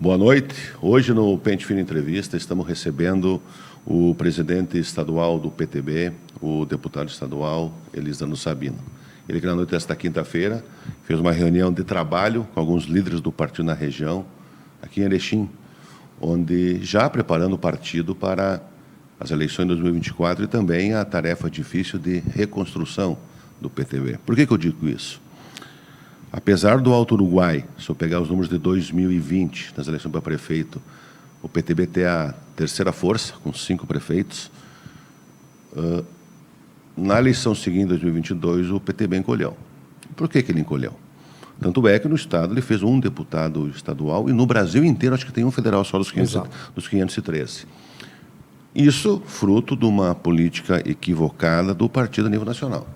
Boa noite. Hoje no Pente Fino Entrevista estamos recebendo o presidente estadual do PTB, o deputado estadual Elisandro Sabino. Ele que na noite desta quinta-feira fez uma reunião de trabalho com alguns líderes do partido na região, aqui em Erechim, onde já preparando o partido para as eleições de 2024 e também a tarefa difícil de reconstrução do PTB. Por que eu digo isso? Apesar do Alto Uruguai, se eu pegar os números de 2020, nas eleições para prefeito, o PTB ter a terceira força, com 5 prefeitos, na eleição seguinte, em 2022, o PTB encolheu. Por que ele encolheu? Tanto é que no Estado ele fez um deputado estadual e no Brasil inteiro acho que tem um federal só dos 513. Isso fruto de uma política equivocada do partido a nível nacional.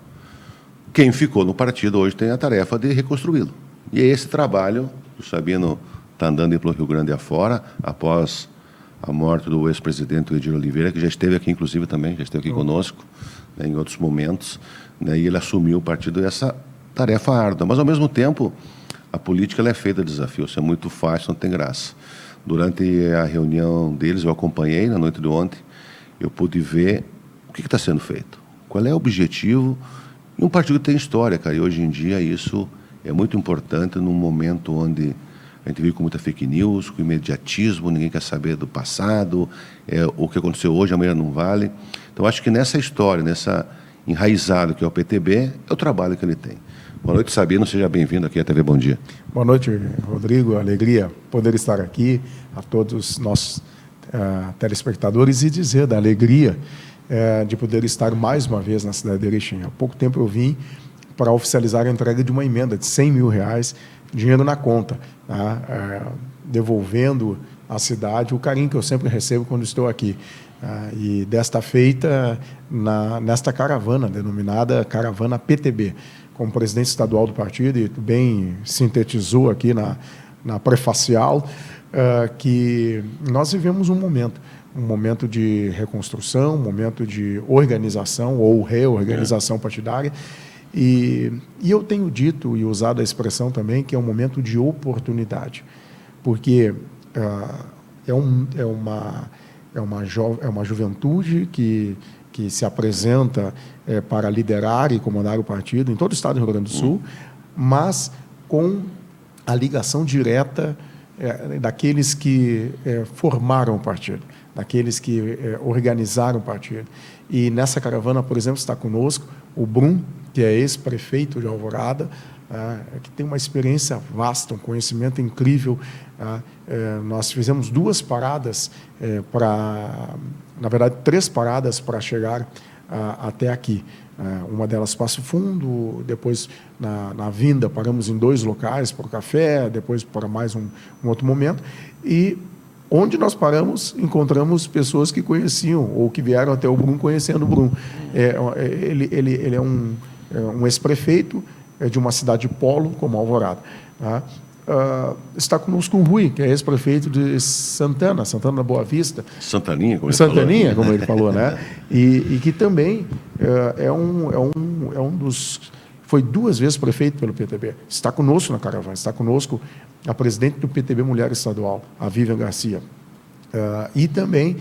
Quem ficou no partido hoje tem a tarefa de reconstruí-lo. E é esse trabalho, o Sabino está andando pelo Rio Grande afora, após a morte do ex-presidente Edir Oliveira, que já esteve aqui, inclusive, também, já esteve aqui conosco, né, em outros momentos, né, e ele assumiu o partido essa tarefa árdua. Mas, ao mesmo tempo, a política ela é feita de desafios, isso é muito fácil, não tem graça. Durante a reunião deles, eu acompanhei na noite de ontem, eu pude ver o que está sendo feito, qual é o objetivo. E um partido que tem história, cara, e hoje em dia isso é muito importante num momento onde a gente vive com muita fake news, com imediatismo, ninguém quer saber do passado, o que aconteceu hoje, amanhã não vale. Então, acho que nessa história, nessa enraizado que é o PTB, é o trabalho que ele tem. Boa noite, Sabino, seja bem-vindo aqui à TV Bom Dia. Boa noite, Rodrigo, alegria poder estar aqui, a todos os nossos telespectadores e dizer da alegria de poder estar mais uma vez na cidade de Erechim. Há pouco tempo eu vim para oficializar a entrega de uma emenda de R$100 mil, dinheiro na conta, tá? Devolvendo à cidade o carinho que eu sempre recebo quando estou aqui. E desta feita, nesta caravana, denominada Caravana PTB, como presidente estadual do partido, e bem sintetizou aqui na prefacial, que nós vivemos um momento de reconstrução, um momento de organização ou reorganização partidária. E eu tenho dito e usado a expressão também que é um momento de oportunidade, porque é uma juventude que se apresenta para liderar e comandar o partido em todo o estado do Rio Grande do Sul, mas com a ligação direta daqueles que formaram o partido, daqueles que organizaram o partido. E nessa caravana, por exemplo, está conosco o Brum, que é ex-prefeito de Alvorada, que tem uma experiência vasta, um conhecimento incrível. Nós fizemos 2 paradas, na verdade, 3 paradas para chegar até aqui. Uma delas Passo Fundo, depois na vinda paramos em 2 locais para o café, depois para mais um outro momento. E onde nós paramos, encontramos pessoas que conheciam ou que vieram até o Brum conhecendo o Brum. Ele é um ex-prefeito de uma cidade polo como Alvorada. Tá? Está conosco o Rui, que é ex-prefeito de Santana da Boa Vista. Santaninha, como ele Santaninha, falou. como ele falou, né? E que também é um dos... Foi 2 vezes prefeito pelo PTB. Está conosco na caravana, está conosco a presidente do PTB Mulher Estadual, a Vivian Garcia. E também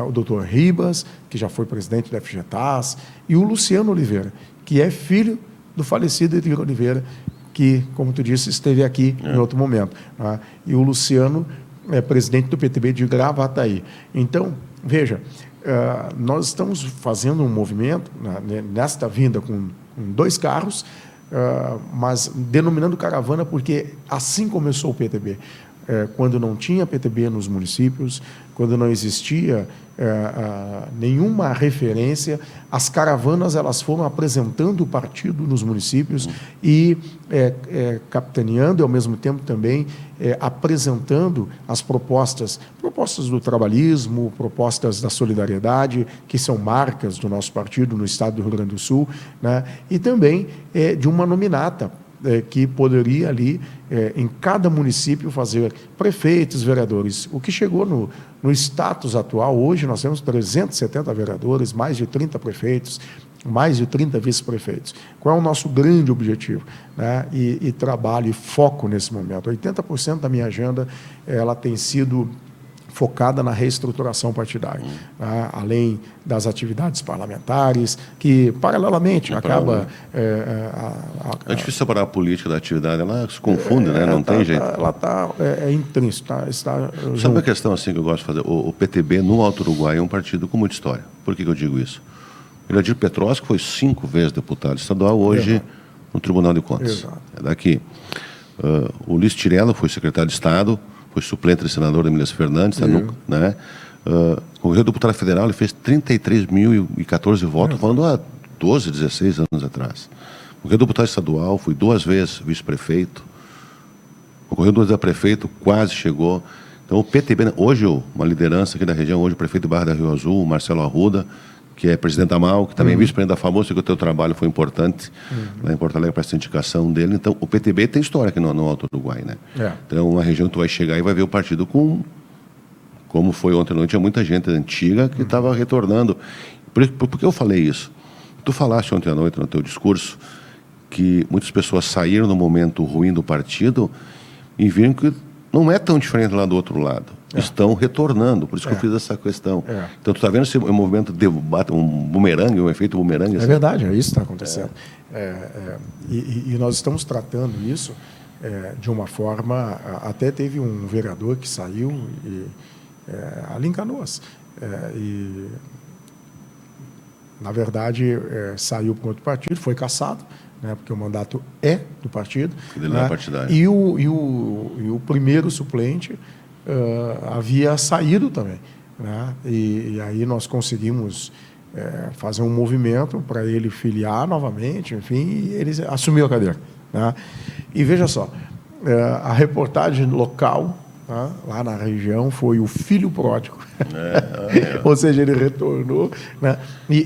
o doutor Ribas, que já foi presidente da FGTAS, e o Luciano Oliveira, que é filho do falecido Edir Oliveira, que, como tu disse, esteve aqui em outro momento. E o Luciano é presidente do PTB de Gravataí. Então, veja, nós estamos fazendo um movimento nesta vinda com 2 carros, mas denominando caravana porque assim começou o PTB. Quando não tinha PTB nos municípios, quando não existia nenhuma referência, as caravanas elas foram apresentando o partido nos municípios e capitaneando e, ao mesmo tempo, também apresentando as propostas do trabalhismo, propostas da solidariedade, que são marcas do nosso partido no estado do Rio Grande do Sul, né? E também de uma nominata que poderia ali, em cada município, fazer prefeitos, vereadores. O que chegou no status atual, hoje nós temos 370 vereadores, mais de 30 prefeitos, mais de 30 vice-prefeitos. Qual é o nosso grande objetivo? Né? E trabalho e foco nesse momento. 80% da minha agenda ela tem sido focada na reestruturação partidária, né? Além das atividades parlamentares, que, paralelamente, acaba... É difícil separar a política da atividade, ela se confunde, né? Não tem jeito. Ela está intrínseco. Está Sabe uma questão assim que eu gosto de fazer? O PTB, no Alto Uruguai, é um partido com muita história. Por que eu digo isso? O Eladir Petrósky foi 5 vezes deputado estadual, hoje no Tribunal de Contas. Exato. É daqui. O Luiz Tirella foi secretário de Estado, foi suplente de senador Emílias Fernandes, né? Correu deputado federal, ele fez 33.014 votos, falando há 12, 16 anos atrás. Correu deputado estadual, fui 2 vezes vice-prefeito, correu 2 vezes a prefeito, quase chegou. Então o PTB, hoje uma liderança aqui da região, hoje o prefeito de Barra da Rio Azul, Marcelo Arruda, que é presidente da MAU, que também é vice-presidente da FAMURS, que o teu trabalho foi importante lá em Porto Alegre para essa indicação dele. Então, o PTB tem história aqui no Alto Uruguai, né? Então, é uma região que tu vai chegar e vai ver o partido como foi ontem à noite, tinha muita gente antiga que estava retornando. Por que eu falei isso? Tu falaste ontem à noite no teu discurso que muitas pessoas saíram no momento ruim do partido e viram que não é tão diferente lá do outro lado. Estão retornando, por isso que eu fiz essa questão. Então, tu está vendo esse movimento de um bumerangue, um efeito bumerangue? É verdade, é isso que está acontecendo. E nós estamos tratando isso de uma forma... Até teve um vereador que saiu ali em Canoas. Na verdade, saiu para outro partido, foi cassado, né, porque o mandato é do partido. Ele não é partidário. E o primeiro suplente havia saído também, né? E aí nós conseguimos fazer um movimento para ele filiar novamente, enfim, e ele assumiu a cadeira, né? E veja só, a reportagem local, né, lá na região foi o filho pródigo, ou seja, ele retornou, né?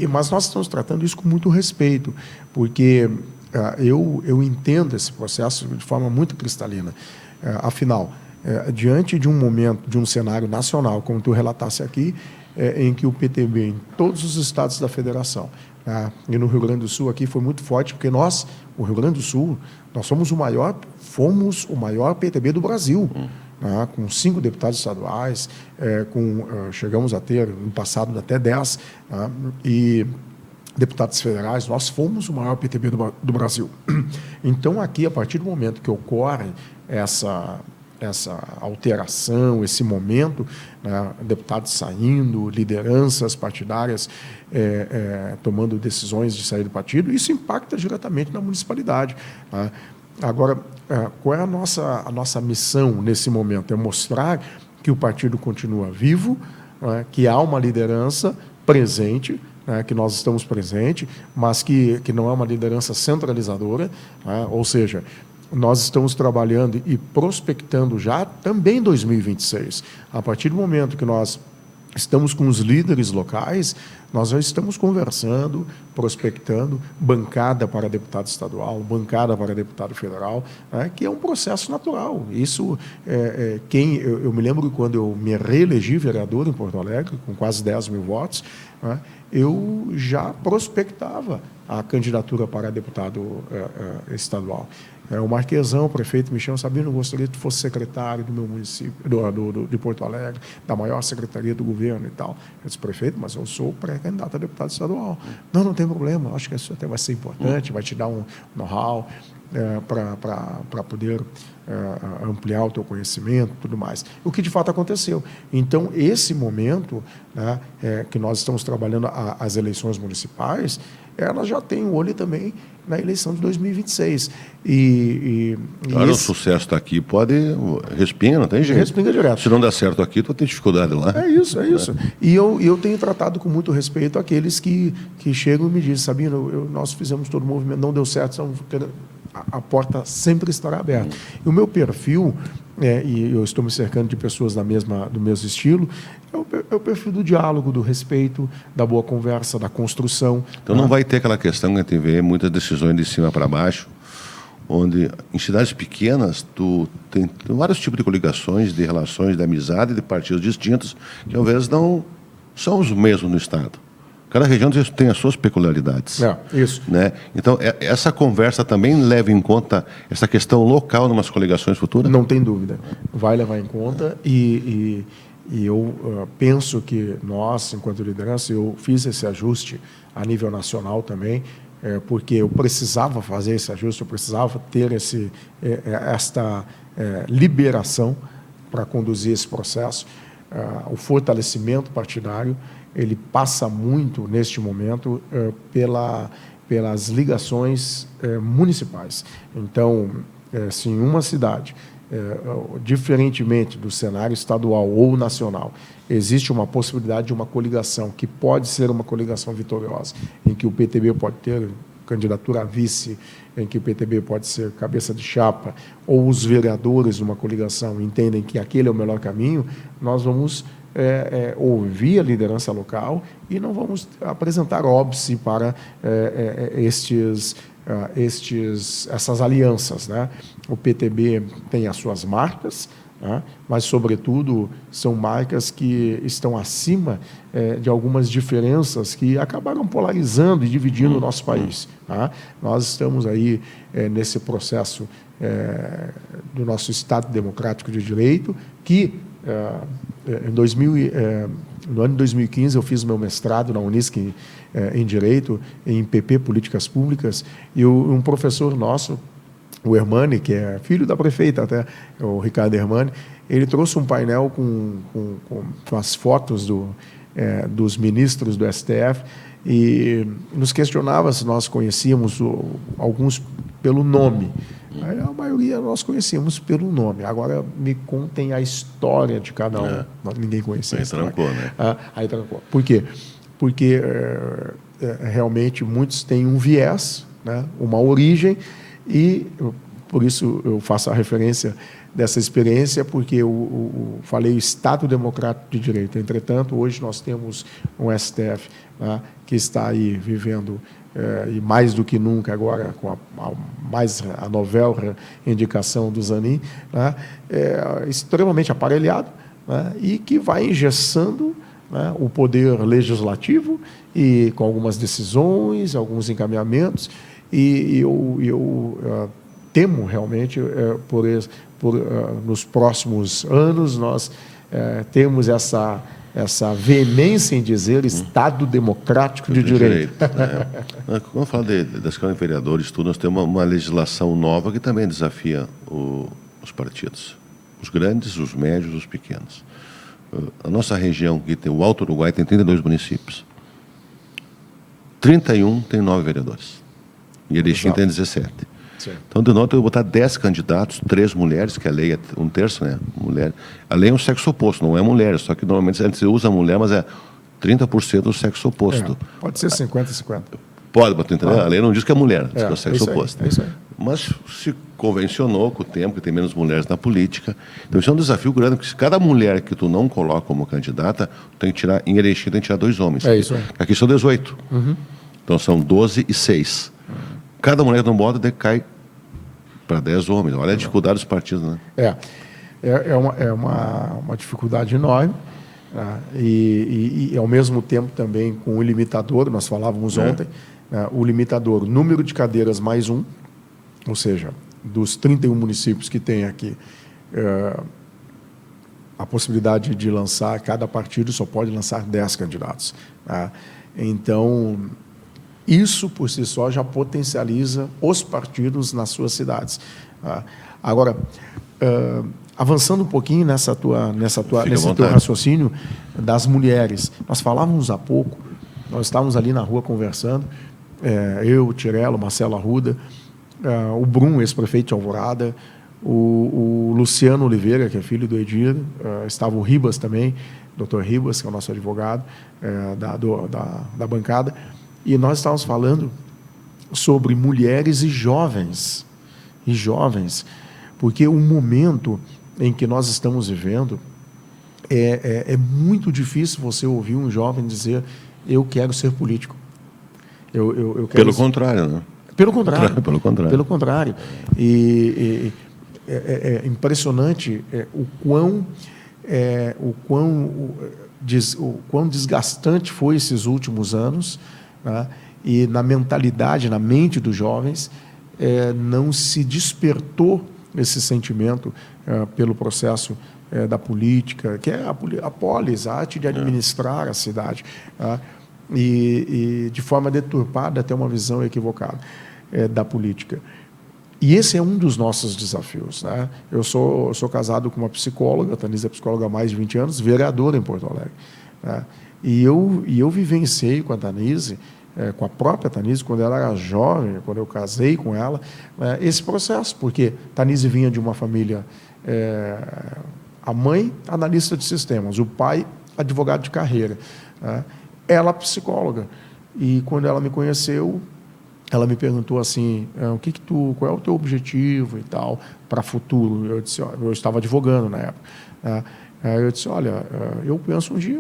Mas nós estamos tratando isso com muito respeito, porque eu entendo esse processo de forma muito cristalina. Afinal, diante de um momento, de um cenário nacional, como tu relatasse aqui, em que o PTB, em todos os estados da federação, e no Rio Grande do Sul aqui foi muito forte, porque nós, o Rio Grande do Sul, nós fomos o maior PTB do Brasil, com 5 deputados estaduais, chegamos a ter, no passado, até 10, e deputados federais, nós fomos o maior PTB do Brasil. Então, aqui, a partir do momento que ocorre essa alteração, esse momento, né, deputados saindo, lideranças partidárias tomando decisões de sair do partido, isso impacta diretamente na municipalidade. Tá? Agora, qual é a nossa missão nesse momento? É mostrar que o partido continua vivo, né, que há uma liderança presente, que nós estamos presentes, mas que não é uma liderança centralizadora, né? Ou seja, nós estamos trabalhando e prospectando já também em 2026. A partir do momento que nós estamos com os líderes locais, nós já estamos conversando, prospectando, bancada para deputado estadual, bancada para deputado federal, né, que é um processo natural. Isso, eu me lembro que quando eu me reelegi vereador em Porto Alegre, com quase 10 mil votos, né, eu já prospectava a candidatura para deputado estadual. O Marquesão, o prefeito, me chama, Sabino, eu gostaria que tu fosse secretário do meu município, de Porto Alegre, da maior secretaria do governo e tal. Eu disse, prefeito, mas eu sou pré-candidato a deputado estadual. Não tem problema, acho que isso até vai ser importante, vai te dar um know-how para poder ampliar o teu conhecimento e tudo mais. O que de fato aconteceu. Então, esse momento, né, que nós estamos trabalhando as eleições municipais, ela já tem o olho também na eleição de 2026. Claro, o sucesso está aqui, respinga, não tem jeito. Respinga direto. Se não dá certo aqui, tu vai ter dificuldade lá. É isso. E eu tenho tratado com muito respeito aqueles que chegam e me dizem, Sabino, nós fizemos todo o movimento, não deu certo, a porta sempre estará aberta. E o meu perfil, e eu estou me cercando de pessoas do mesmo estilo, é o perfil do diálogo, do respeito, da boa conversa, da construção. Então não vai ter aquela questão que a gente vê muitas decisões de cima para baixo, onde em cidades pequenas tu tem vários tipos de coligações, de relações, de amizade, de partidos distintos, que às vezes não são os mesmos no Estado. Cada região tem as suas peculiaridades. Isso. Né? Então, essa conversa também leva em conta essa questão local numas coligações futuras? Não tem dúvida. Vai levar em conta e eu penso que nós, enquanto liderança, eu fiz esse ajuste a nível nacional também, porque eu precisava fazer esse ajuste, eu precisava ter esta liberação para conduzir esse processo. O fortalecimento partidário, ele passa muito, neste momento, pelas ligações municipais. Então, se em uma cidade, diferentemente do cenário estadual ou nacional, existe uma possibilidade de uma coligação, que pode ser uma coligação vitoriosa, em que o PTB pode ter candidatura a vice, em que o PTB pode ser cabeça de chapa, ou os vereadores de uma coligação entendem que aquele é o melhor caminho, nós vamos ouvir a liderança local e não vamos apresentar óbice para essas alianças, né? O PTB tem as suas marcas, né? Mas, sobretudo, são marcas que estão acima de algumas diferenças que acabaram polarizando e dividindo o nosso país. Tá? Nós estamos aí nesse processo do nosso Estado Democrático de Direito, que no ano de 2015 eu fiz meu mestrado na Unisc em Direito, em PP, Políticas Públicas, e um professor nosso, o Hermani, que é filho da prefeita até, o Ricardo Hermani, ele trouxe um painel com as fotos dos ministros do STF e nos questionava se nós conhecíamos alguns pelo nome. Aí a maioria nós conhecíamos pelo nome. Agora me contem a história de cada um. Ninguém conhecia. Aí trancou, né? Aí trancou. Por quê? Porque realmente muitos têm um viés, né? Uma origem, e por isso eu faço a referência dessa experiência, porque eu falei Estado Democrático de Direito. Entretanto, hoje nós temos um STF, né, que está aí vivendo, e mais do que nunca agora, com a novel indicação do Zanin, né, extremamente aparelhado, né, e que vai engessando, né, o poder legislativo e com algumas decisões, alguns encaminhamentos, e eu temo realmente nos próximos anos nós temos essa veemência em dizer Estado Democrático de Direito. Quando fala das câmaras de vereadores, nós temos uma legislação nova que também desafia os partidos, os grandes, os médios, os pequenos. A nossa região, que tem o Alto Uruguai, tem 32 municípios. 31 tem 9 vereadores. E Erechim tem 17. Certo. Então, de nota, eu vou botar 10 candidatos, 3 mulheres, que a lei é 1/3, né? Mulher. A lei é um sexo oposto, não é mulher, só que normalmente a gente usa mulher, mas é 30% do sexo oposto. Pode ser 50-50. Pode, entendeu? A lei não diz que é mulher, diz que é o sexo oposto. É isso aí. Mas se convencionou com o tempo que tem menos mulheres na política. Então, isso é um desafio grande, porque se cada mulher que tu não coloca como candidata, tu tem que tirar, em Erechim, tem que tirar 2 homens. É isso aí. Aqui são 18. Então, são 12 e 6. Cada mulher que não bota, daí cai para 10 homens. Olha a dificuldade dos partidos, né? É uma dificuldade enorme, né? E, ao mesmo tempo, também com o limitador, nós falávamos ontem, né? O limitador, número de cadeiras mais 1, ou seja, dos 31 municípios que tem aqui, a possibilidade de lançar, cada partido só pode lançar 10 candidatos. Né? Então, isso, por si só, já potencializa os partidos nas suas cidades. Agora, avançando um pouquinho nesse teu raciocínio das mulheres, nós falávamos há pouco, nós estávamos ali na rua conversando, eu, o Tirelo, Marcelo Arruda, o Brum, ex-prefeito de Alvorada, o Luciano Oliveira, que é filho do Edir, estava o Ribas também, doutor Ribas, que é o nosso advogado da bancada, e nós estávamos falando sobre mulheres e jovens, porque o momento em que nós estamos vivendo é muito difícil você ouvir um jovem dizer: eu quero ser político. Eu quero Pelo contrário, né? Pelo contrário. Pelo contrário. E é impressionante o quão o quão desgastante foi esses últimos anos, né? E na mentalidade, na mente dos jovens, não se despertou esse sentimento pelo processo da política, que é a polis, a arte de administrar a cidade, tá? E de forma deturpada, até uma visão equivocada da política. E esse é um dos nossos desafios, né? Eu sou casado com uma psicóloga, a Tanise é psicóloga há mais de 20 anos, vereadora em Porto Alegre, né? E eu vivenciei com a Tanise, com a própria Tanise, quando ela era jovem, quando eu casei com ela, esse processo, porque Tanise vinha de uma família, a mãe, analista de sistemas, o pai, advogado de carreira, né? Ela, psicóloga. E quando ela me conheceu, ela me perguntou assim, qual é o teu objetivo e tal, para futuro? Eu disse, eu estava advogando na época, né? Eu disse, olha, eu penso um dia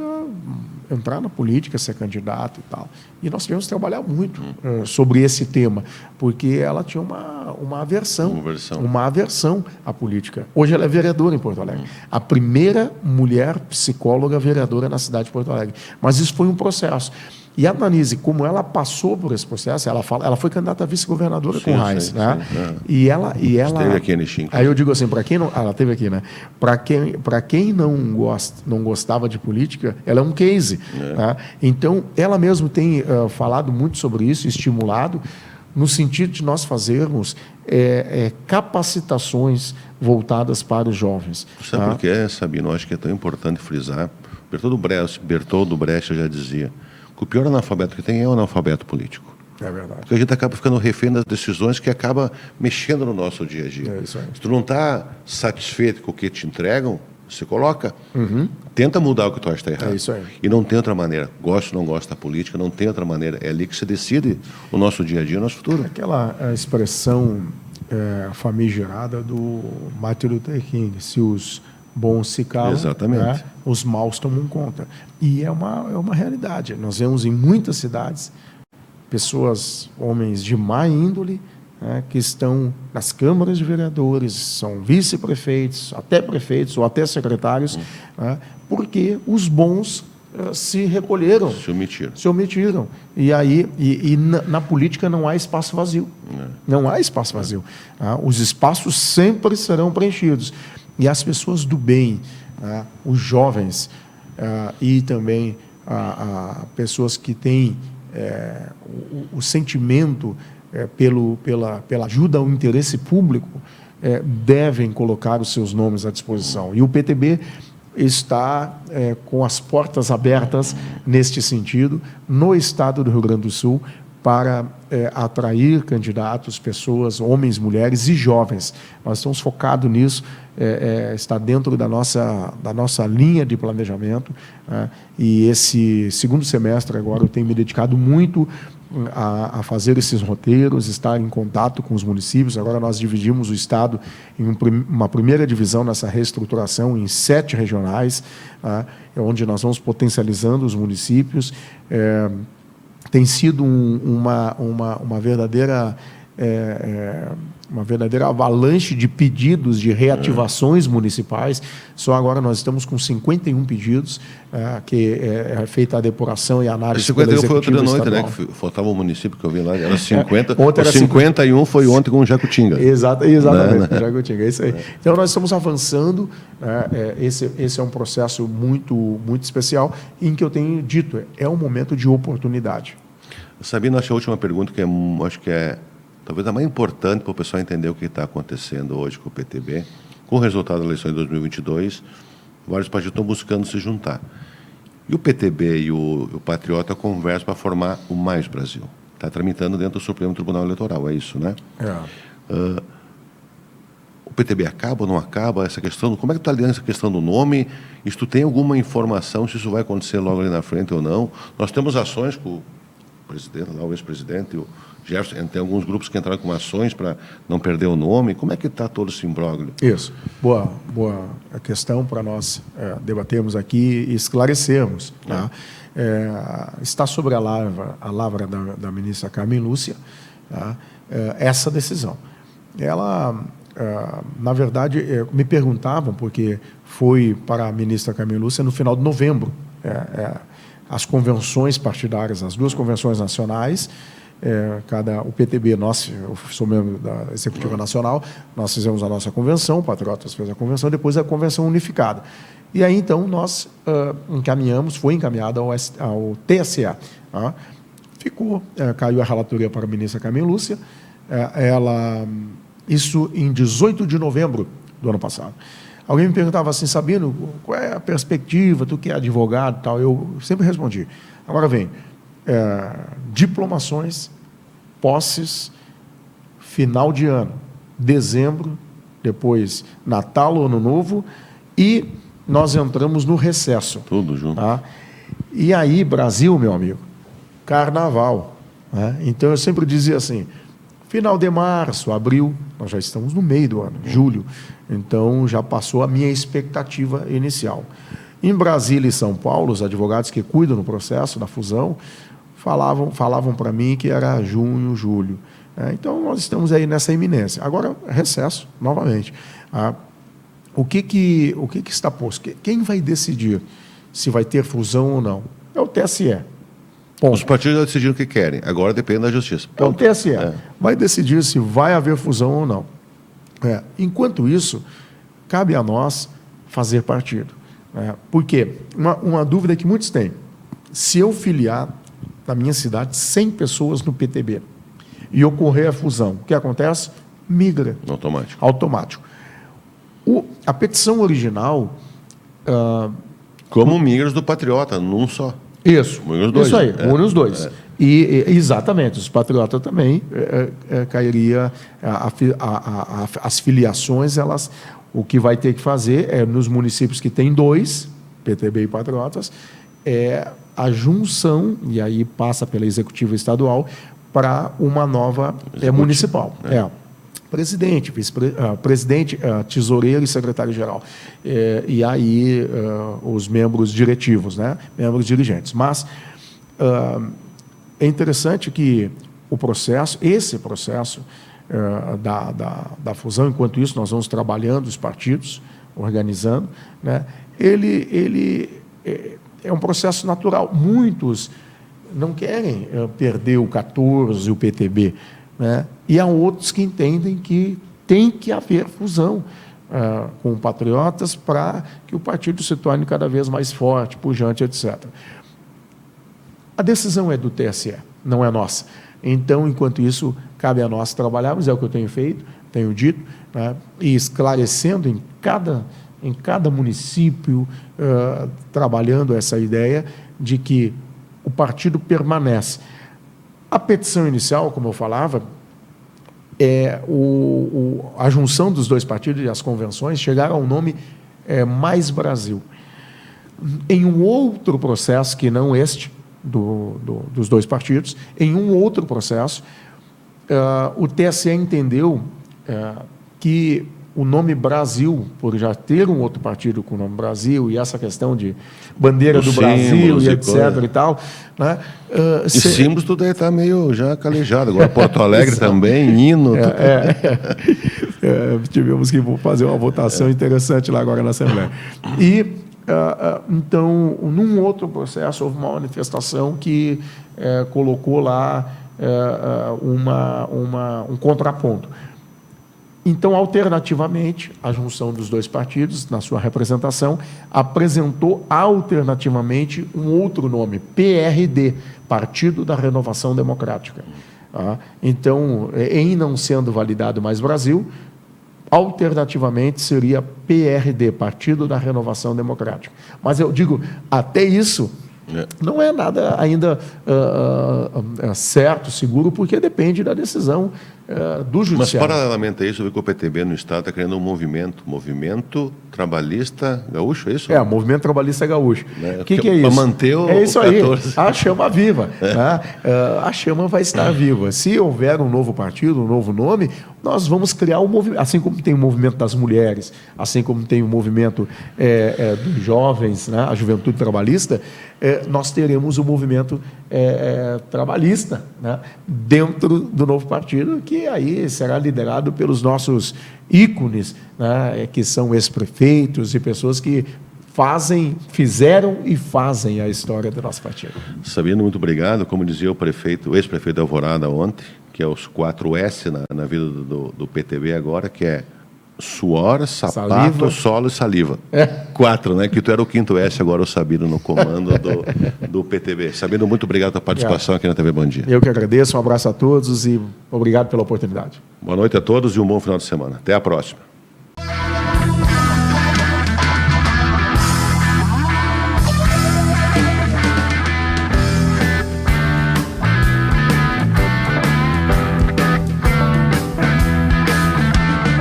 entrar na política, ser candidato e tal. E nós tivemos que trabalhar muito sobre esse tema, porque ela tinha uma aversão à política. Hoje ela é vereadora em Porto Alegre. A primeira mulher psicóloga vereadora na cidade de Porto Alegre. Mas isso foi um processo. E a Tanise, como ela passou por esse processo, ela foi candidata a vice-governadora com o Reis, né? E ela esteve aqui em Erechim. Aí eu digo assim, para quem não, ela esteve aqui, né? Para quem não gostava de política, ela é um case, né? Então, ela mesma tem falado muito sobre isso, estimulado, no sentido de nós fazermos capacitações voltadas para os jovens. Sabe por quê, Sabino? Eu acho que é tão importante frisar. Bertoldo Brecht já dizia que o pior analfabeto que tem é o analfabeto político. É verdade. Porque a gente acaba ficando refém das decisões que acaba mexendo no nosso dia a dia. É isso aí. Se tu não está satisfeito com o que te entregam, você coloca. Tenta mudar o que tu acha que está errado. É isso aí. E não tem outra maneira. Gosto ou não gosto da política, não tem outra maneira. É ali que se decide o nosso dia a dia, o nosso futuro. Aquela expressão famigerada do Martin Luther King, se os bons se calam, exatamente, né, os maus tomam conta. E é uma realidade. Nós vemos em muitas cidades pessoas, homens de má índole, né, que estão nas câmaras de vereadores, são vice-prefeitos, até prefeitos ou até secretários, né, porque os bons se recolheram, se omitiram. E aí, na política não há espaço vazio. Não há espaço vazio. Os espaços sempre serão preenchidos. E as pessoas do bem, os jovens, e também pessoas que têm o sentimento pela ajuda ao interesse público, devem colocar os seus nomes à disposição. E o PTB está com as portas abertas neste sentido, no estado do Rio Grande do Sul, para atrair candidatos, pessoas, homens, mulheres e jovens. Nós estamos focados nisso, está dentro da nossa linha de planejamento, e esse segundo semestre agora eu tenho me dedicado muito a fazer esses roteiros, estar em contato com os municípios. Agora nós dividimos o estado em uma primeira divisão nessa reestruturação em 7 regionais, onde nós vamos potencializando os municípios. Tem sido uma verdadeira avalanche de pedidos de reativações municipais. Só agora nós estamos com 51 pedidos, que é feita a depuração e a análise. 51 foi outra noite, né? Que faltava o município que eu vi lá, era 50. Ontem era 51 foi ontem com o Jacutinga. Exatamente, com o Jacutinga, é isso aí. Então nós estamos avançando. Esse é um processo muito, muito especial, em que eu tenho dito, é um momento de oportunidade. Sabino, acho a última pergunta, que acho que é talvez a mais importante para o pessoal entender o que está acontecendo hoje com o PTB. Com o resultado da eleição de 2022, vários partidos estão buscando se juntar. E o PTB e o Patriota conversam para formar o Mais Brasil. Está tramitando dentro do Supremo Tribunal Eleitoral, é isso, né? O PTB acaba ou não acaba? Essa questão, como é que está lidando essa questão do nome? E se tu tem alguma informação se isso vai acontecer logo ali na frente ou não? Nós temos ações com o presidente, lá o ex-presidente, o Jefferson, tem alguns grupos que entraram com ações para não perder o nome. Como é que está todo esse imbróglio? Isso. Boa questão para nós debatermos aqui e esclarecermos. Tá? Está sobre a lavra da ministra Carmen Lúcia, tá? Essa decisão. Ela na verdade, me perguntavam, porque foi para a ministra Carmen Lúcia no final de novembro, as convenções partidárias, as duas convenções nacionais, o PTB, eu sou membro da Executiva Nacional, nós fizemos a nossa convenção, o Patriotas fez a convenção, depois a convenção unificada. E aí, então, nós foi encaminhada ao TSE. Caiu a relatoria para a ministra Carmen Lúcia, isso em 18 de novembro do ano passado. Alguém me perguntava assim, Sabino, qual é a perspectiva, tu que é advogado e tal? Eu sempre respondi. Agora vem, diplomações, posses, final de ano, dezembro, depois Natal, Ano Novo, e nós entramos no recesso. Tudo junto. Tá? E aí, Brasil, meu amigo, carnaval. Né? Então, eu sempre dizia assim, final de março, abril, nós já estamos no meio do ano, julho. Então, já passou a minha expectativa inicial. Em Brasília e São Paulo, os advogados que cuidam do processo da fusão falavam para mim que era junho, julho. Então, nós estamos aí nessa iminência. Agora, recesso, novamente. O que está posto? Quem vai decidir se vai ter fusão ou não? É o TSE. Os partidos já decidiram o que querem, agora depende da justiça. É o TSE. Vai decidir se vai haver fusão ou não. Enquanto isso, cabe a nós fazer partido. Por quê? Uma dúvida que muitos têm. Se eu filiar na minha cidade 100 pessoas no PTB e ocorrer a fusão, o que acontece? Migra. Automático. A petição original... Como migras do Patriota, num só. Isso aí, une os dois. Exatamente, os Patriotas também cairia, as filiações, o que vai ter que fazer nos municípios que tem 2, PTB e Patriotas, a junção, e aí passa pela Executiva Estadual, para uma nova municipal. Presidente, vice-presidente, tesoureiro e secretário-geral. E aí os membros diretivos, né? Membros dirigentes. Mas é interessante que esse processo da fusão, enquanto isso nós vamos trabalhando os partidos, organizando, né? Ele é um processo natural. Muitos não querem perder o 14 e o PTB, né? E há outros que entendem que tem que haver fusão com Patriotas para que o partido se torne cada vez mais forte, pujante, etc. A decisão é do TSE, não é nossa. Então, enquanto isso, cabe a nós trabalharmos, é o que eu tenho feito, tenho dito, né? E esclarecendo em cada município, trabalhando essa ideia de que o partido permanece. A petição inicial, como eu falava, a junção dos dois partidos e as convenções chegaram ao nome Mais Brasil. Em um outro processo, que não este, dos dois partidos, em um outro processo, o TSE entendeu que o nome Brasil, por já ter um outro partido com o nome Brasil, e essa questão de bandeira do Brasil e etc. e tal, né? E símbolos tudo aí está meio já calejado. Agora Porto Alegre também, hino. Tivemos que fazer uma votação interessante lá agora na Assembleia. E, então, num outro processo, houve uma manifestação que colocou lá um contraponto. Então, alternativamente, a junção dos dois partidos, na sua representação, apresentou alternativamente um outro nome, PRD, Partido da Renovação Democrática. Então, em não sendo validado mais Brasil, alternativamente seria PRD, Partido da Renovação Democrática. Mas eu digo, até isso... não é nada ainda certo, seguro, porque depende da decisão do judiciário. Mas, paralelamente a isso, eu vi que o PTB no Estado está criando um movimento trabalhista gaúcho, é isso? O movimento trabalhista gaúcho. O que é isso? Para manter o isso aí, 14. a chama viva. Né? A chama vai estar viva. Se houver um novo partido, um novo nome, nós vamos criar um movimento, assim como tem o movimento das mulheres, assim como tem o movimento dos jovens, né? A juventude trabalhista, nós teremos o movimento trabalhista, né? Dentro do novo partido, que que aí será liderado pelos nossos ícones, né, que são ex-prefeitos e pessoas que fizeram e fazem a história do nosso partido. Sabino, muito obrigado. Como dizia o ex-prefeito de Alvorada ontem, que é os 4 S na vida do PTB agora, que é suor, sapato, saliva. solo e saliva. 4, né? Que tu era o 5º S, agora o Sabino no comando do PTB. Sabino, muito obrigado pela participação aqui na TV Bom Dia. Eu que agradeço, um abraço a todos e obrigado pela oportunidade. Boa noite a todos e um bom final de semana. Até a próxima.